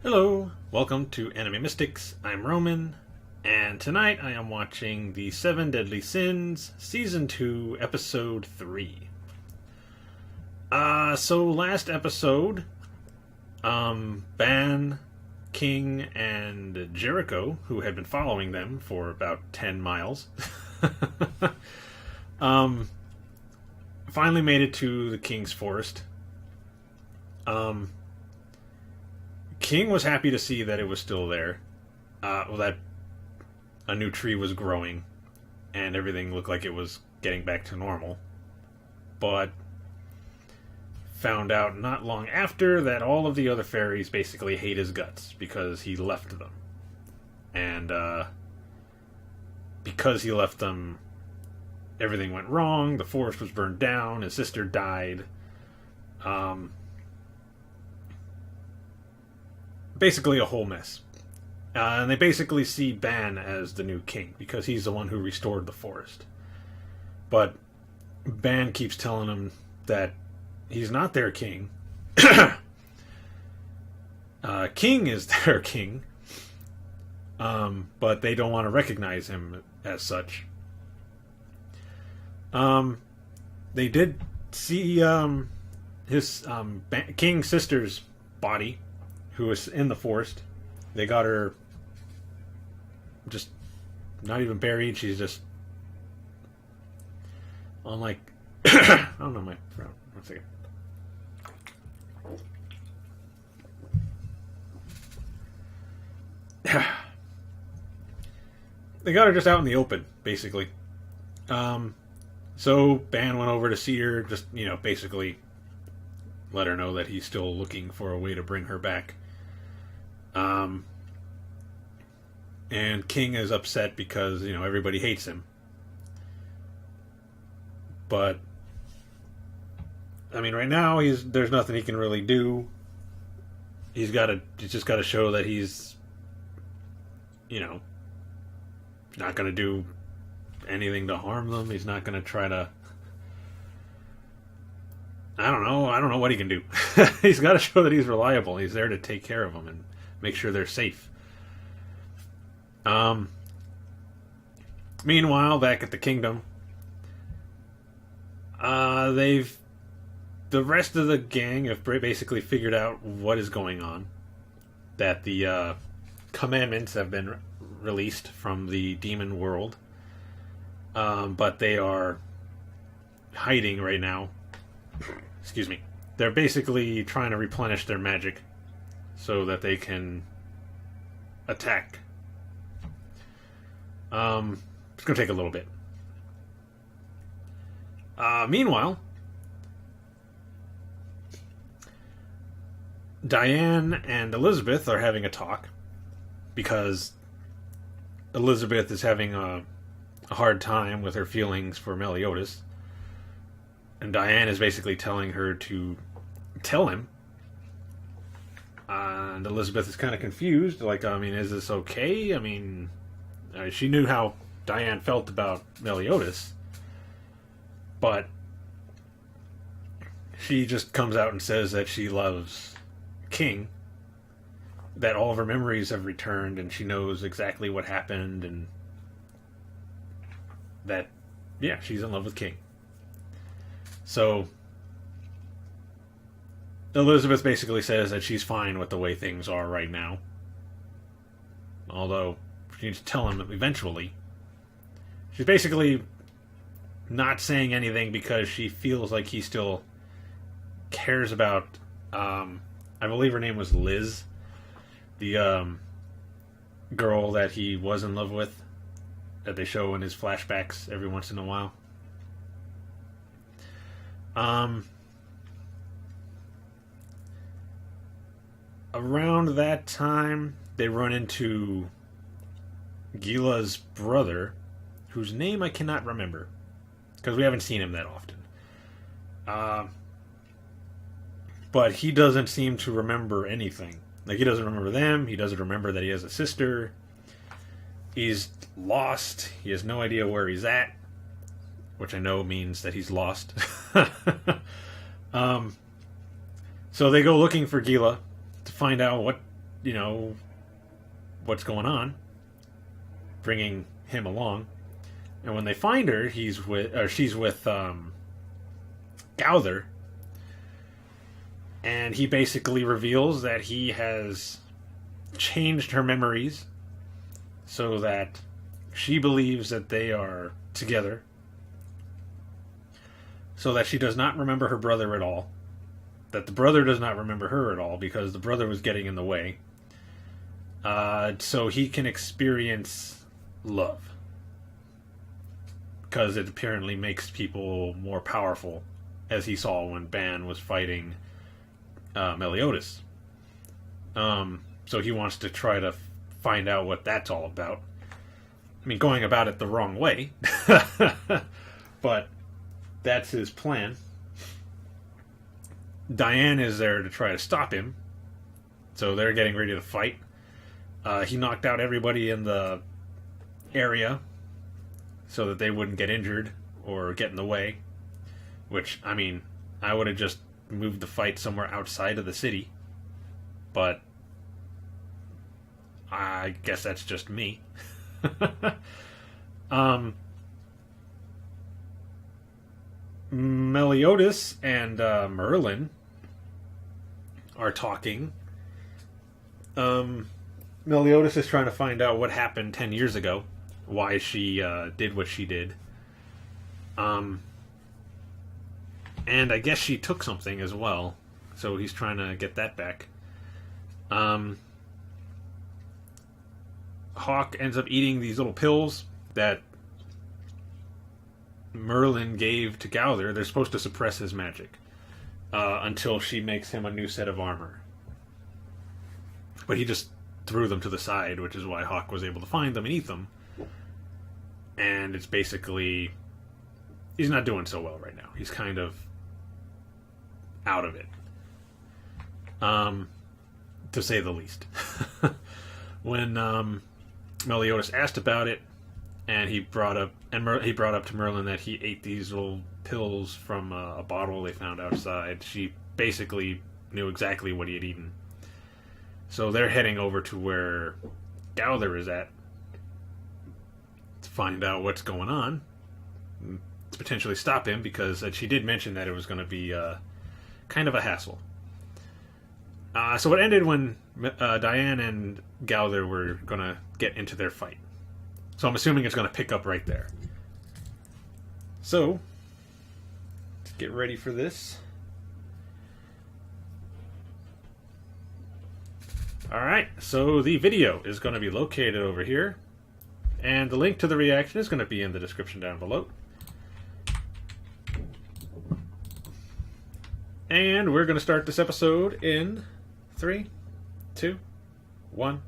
Hello, welcome to Anime Mystics. I'm Roman, and tonight I am watching The Seven Deadly Sins, Season 2, Episode 3. So last episode, Ban, King, and Jericho, who had been following them for about 10 miles, finally made it to the King's Forest. King was happy to see that it was still there. That a new tree was growing, and everything looked like it was getting back to normal. But found out not long after that all of the other fairies basically hate his guts because he left them. And because he left them, everything went wrong. The forest was burned down. His sister died. Basically a whole mess. And they basically see Ban as the new king because he's the one who restored the forest. But Ban keeps telling him that he's not their king. King is their king. But they don't want to recognize him as such. They did see his King's sister's body, who was in the forest. They got her just not even buried. She's just on like I don't know my throat. 1 second. They got her just out in the open, basically. So Ban went over to see her, just basically let her know that he's still looking for a way to bring her back. And King is upset because, everybody hates him. But, right now, there's nothing he can really do. He's just got to show that he's, not going to do anything to harm them. He's not going to try to, I don't know what he can do. He's got to show that he's reliable. He's there to take care of them and make sure they're safe. Meanwhile, back at the kingdom, the rest of the gang have basically figured out what is going on. That the commandments have been released from the demon world, but they are hiding right now. Excuse me. They're basically trying to replenish their magic so that they can attack. It's going to take a little bit. Meanwhile, Diane and Elizabeth are having a talk because Elizabeth is having a hard time with her feelings for Meliodas. And Diane is basically telling her to tell him. And Elizabeth is kind of confused. Like, is this okay? She knew how Diane felt about Meliodas. But she just comes out and says that she loves King. That all of her memories have returned and she knows exactly what happened. And that, she's in love with King. So Elizabeth basically says that she's fine with the way things are right now. Although she needs to tell him eventually. She's basically not saying anything because she feels like he still cares about, I believe her name was Liz, the girl that he was in love with, that they show in his flashbacks every once in a while. Around that time, they run into Gila's brother, whose name I cannot remember, because we haven't seen him that often. But he doesn't seem to remember anything. Like, he doesn't remember them, he doesn't remember that he has a sister. He's lost, he has no idea where he's at, which I know means that he's lost. So they go looking for Gila to find out what you know, what's going on, bringing him along. And when they find her, she's with Gowther, and he basically reveals that he has changed her memories so that she believes that they are together, so that she does not remember her brother at all, that the brother does not remember her at all because the brother was getting in the way, so he can experience love, because it apparently makes people more powerful, as he saw when Ban was fighting Meliodas. So he wants to try to find out what that's all about. I mean, going about it the wrong way, but that's his plan. Diane is there to try to stop him, so they're getting ready to fight. He knocked out everybody in the area so that they wouldn't get injured or get in the way, which, I mean, I would have just moved the fight somewhere outside of the city, but I guess that's just me. Meliodas and Merlin are talking. Meliodas is trying to find out what happened 10 years ago, why she did what she did. And I guess she took something as well, so he's trying to get that back. Hawk ends up eating these little pills that Merlin gave to Gowther. They're supposed to suppress his magic until she makes him a new set of armor. But he just threw them to the side, which is why Hawk was able to find them and eat them. And it's basically... he's not doing so well right now. He's kind of out of it. To say the least. When Meliodas asked about it, and he brought up to Merlin that he ate these little pills from a bottle they found outside, she basically knew exactly what he had eaten. So they're heading over to where Gowther is at to find out what's going on, to potentially stop him, because she did mention that it was going to be kind of a hassle. So it ended when Diane and Gowther were going to get into their fight. So I'm assuming it's going to pick up right there. So, let's get ready for this. Alright, so the video is going to be located over here. And the link to the reaction is going to be in the description down below. And we're going to start this episode in 3, 2, 1...